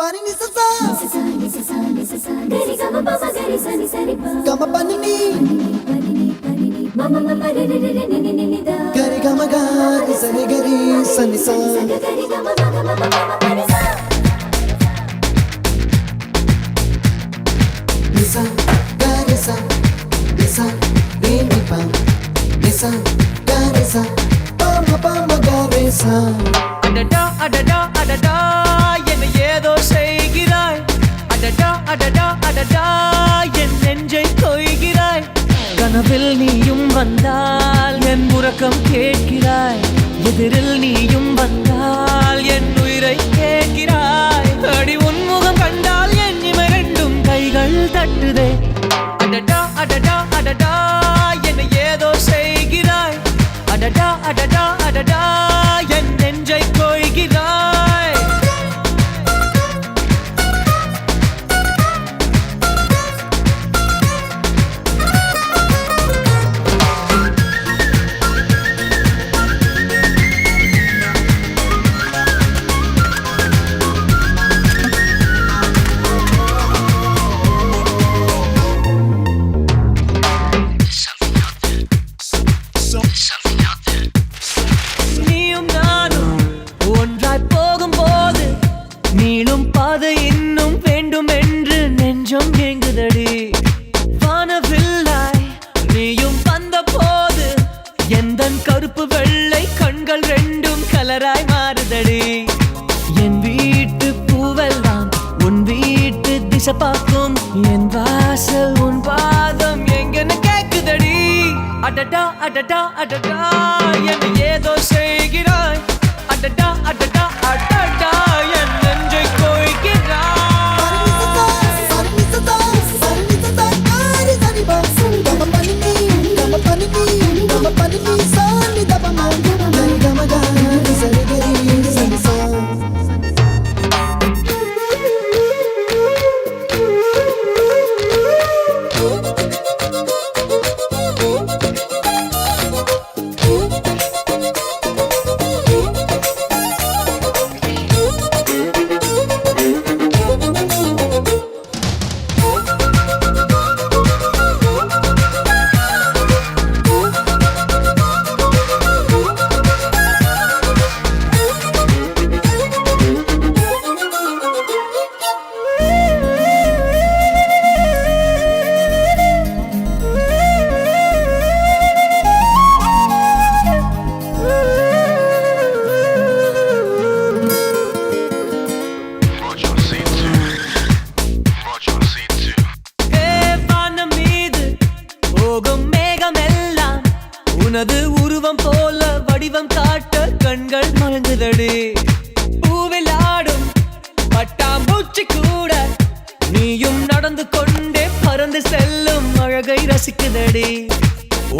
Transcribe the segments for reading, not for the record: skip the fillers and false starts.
Pani ni sa sa gari ga ma pa ma gari sa ni sa ri pa ga ma pa ni ma ma ma pa re re re re ni ni ni da gari ga ma ga ni sa ni gari sa ni sa gari ga ma ga ma pa ma pa ni sa ni sa gari sa ni ni pa ni sa gari sa pa ma gari sa adada adada adada என்ன ஏதோ செய்கிறாய் அடடா அடடா அடடா என் நெஞ்சை கொய்கிறாய் கனவில் நீயும் வந்தால் என் உறக்கம் கேட்கிறாய் எதிரில் நீயும் வந்தால் என் உயிரை கேட்கிறாய் அடி உன்முகம் கண்டால் என் இமை ரெண்டும் கைகள் தட்டுதே அடடா அடடா அடடா என்ன ஏதோ செய்கிறாய் அடடா அடடா அடடா என் நெஞ்சை கொய்கிறாய் நீளும் பாதை இன்னும் வேண்டும் என்று நெஞ்சம் ஏங்குதடி வானவில்லாய் நீயும் வந்த போது எந்தன் கருப்பு வெள்ளை கண்கள் ரெண்டும் கலராய் மாறுதடி என் வீட்டு பூவெல்லாம் உன் வீட்டு திசை பார்க்கும் என் வாசல் உன் பாதம் எங்கன்னு கேக்குதடி அடடா அடடா அடடா என்ன ஏதோ செய்கிறாய் அடடா அடடா அடடா என் நெஞ்சை கொய்கிறாய் உனது உருவம் போல வடிவம் காட்ட கண்கள் மயங்குதடி பூவில் ஆடும் பட்டாம்பூச்சி கூட நீயும் நடந்து கொண்டே பறந்து செல்லும் அழகை ரசிக்குதடி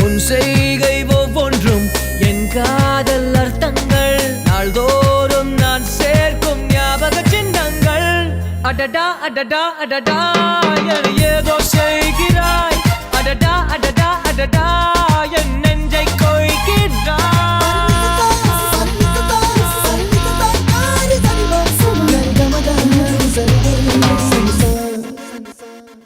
உன் செய்கை ஒவ்வொன்றும் என் காதல் அர்த்தங்கள் நாள்தோறும் நான் சேர்க்கும் ஞாபக சின்னங்கள் அடடா அடடா அடடா ஏதோ செய்கிறாய் அடடா அடடா அடடா